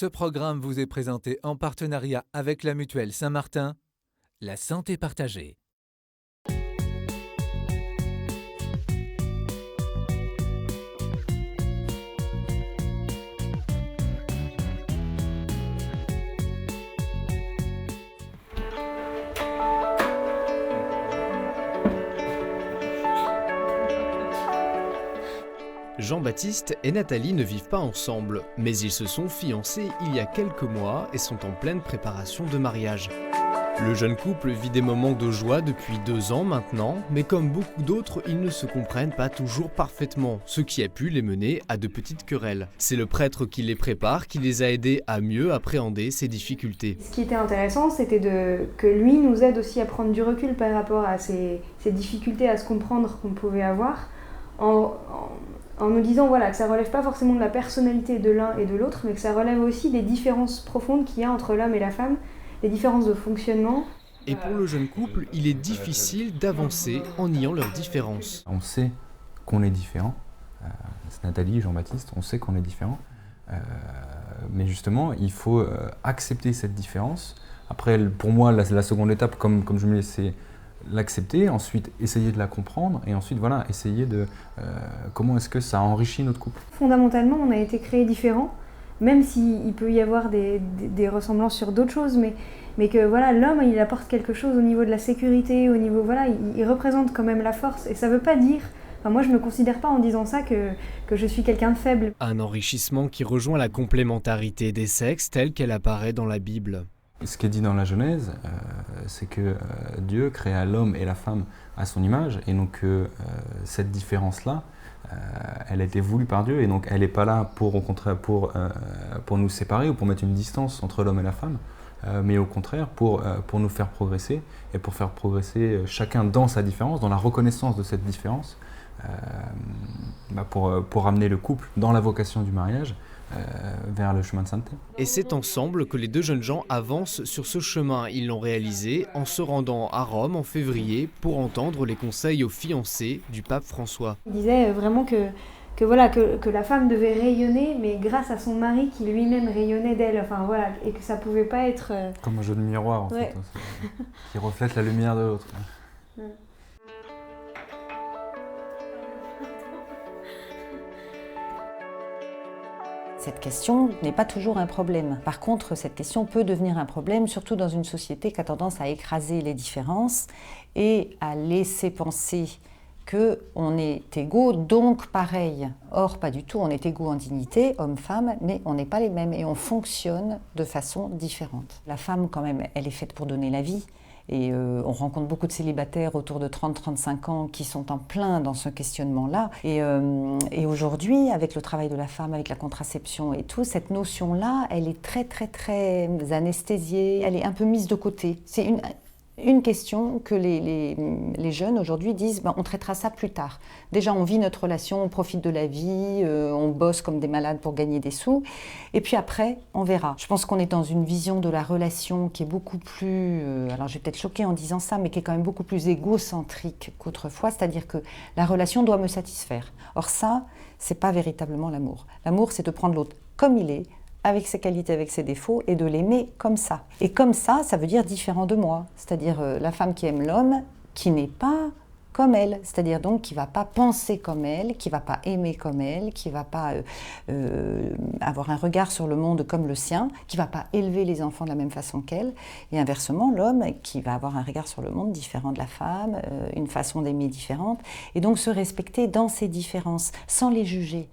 Ce programme vous est présenté en partenariat avec la Mutuelle Saint-Martin, la santé partagée. Jean-Baptiste et Nathalie ne vivent pas ensemble, mais ils se sont fiancés il y a quelques mois et sont en pleine préparation de mariage. Le jeune couple vit des moments de joie depuis 2 ans maintenant, mais comme beaucoup d'autres, ils ne se comprennent pas toujours parfaitement, ce qui a pu les mener à de petites querelles. C'est le prêtre qui les prépare, qui les a aidés à mieux appréhender ces difficultés. Ce qui était intéressant, c'était que lui nous aide aussi à prendre du recul par rapport à ces difficultés à se comprendre qu'on pouvait avoir, en nous disant que ça ne relève pas forcément de la personnalité de l'un et de l'autre, mais que ça relève aussi des différences profondes qu'il y a entre l'homme et la femme, des différences de fonctionnement. Et pour le jeune couple, il est difficile d'avancer en niant leurs différences. On sait qu'on est différents, c'est Nathalie, Jean-Baptiste, on sait qu'on est différents, mais justement il faut accepter cette différence. Après, pour moi, la seconde étape, comme je me laissais l'accepter, ensuite essayer de la comprendre et ensuite essayer de comment est-ce que ça enrichit notre couple. Fondamentalement, on a été créés différents, même s'il peut y avoir des ressemblances sur d'autres choses, mais que l'homme il apporte quelque chose au niveau de la sécurité, au niveau il représente quand même la force, et ça veut pas dire, moi je me considère pas en disant ça que je suis quelqu'un de faible. Un enrichissement qui rejoint la complémentarité des sexes telle qu'elle apparaît dans la Bible. Ce qui est dit dans la Genèse, c'est que Dieu créa l'homme et la femme à son image, et donc cette différence-là, elle a été voulue par Dieu, et donc elle n'est pas là pour nous séparer ou pour mettre une distance entre l'homme et la femme, mais au contraire pour nous faire progresser, et pour faire progresser chacun dans sa différence, dans la reconnaissance de cette différence, pour amener le couple dans la vocation du mariage, vers le chemin de sainteté. Et c'est ensemble que les 2 jeunes gens avancent sur ce chemin. Ils l'ont réalisé en se rendant à Rome en février pour entendre les conseils aux fiancés du pape François. Il disait vraiment que la femme devait rayonner, mais grâce à son mari qui lui-même rayonnait d'elle, et que ça pouvait pas être... Comme un jeu de miroir, en fait, qui reflète la lumière de l'autre. Ouais. Cette question n'est pas toujours un problème. Par contre, cette question peut devenir un problème, surtout dans une société qui a tendance à écraser les différences et à laisser penser qu'on est égaux, donc pareil. Or, pas du tout, on est égaux en dignité, homme-femme, mais on n'est pas les mêmes et on fonctionne de façon différente. La femme, quand même, elle est faite pour donner la vie. Et on rencontre beaucoup de célibataires autour de 30-35 ans qui sont en plein dans ce questionnement-là. Et aujourd'hui, avec le travail de la femme, avec la contraception et tout, cette notion-là, elle est très, très, très anesthésiée. Elle est un peu mise de côté. C'est une question que les jeunes aujourd'hui disent on traitera ça plus tard. Déjà, on vit notre relation, on profite de la vie, on bosse comme des malades pour gagner des sous. Et puis après, on verra. Je pense qu'on est dans une vision de la relation qui est beaucoup plus... alors, je vais peut-être choquer en disant ça, mais qui est quand même beaucoup plus égocentrique qu'autrefois. C'est-à-dire que la relation doit me satisfaire. Or ça, c'est pas véritablement l'amour. L'amour, c'est de prendre l'autre comme il est, avec ses qualités, avec ses défauts, et de l'aimer comme ça. Et comme ça veut dire différent de moi. C'est-à-dire la femme qui aime l'homme, qui n'est pas comme elle. C'est-à-dire donc qui ne va pas penser comme elle, qui ne va pas aimer comme elle, qui ne va pas avoir un regard sur le monde comme le sien, qui ne va pas élever les enfants de la même façon qu'elle. Et inversement, l'homme qui va avoir un regard sur le monde différent de la femme, une façon d'aimer différente, et donc se respecter dans ses différences, sans les juger.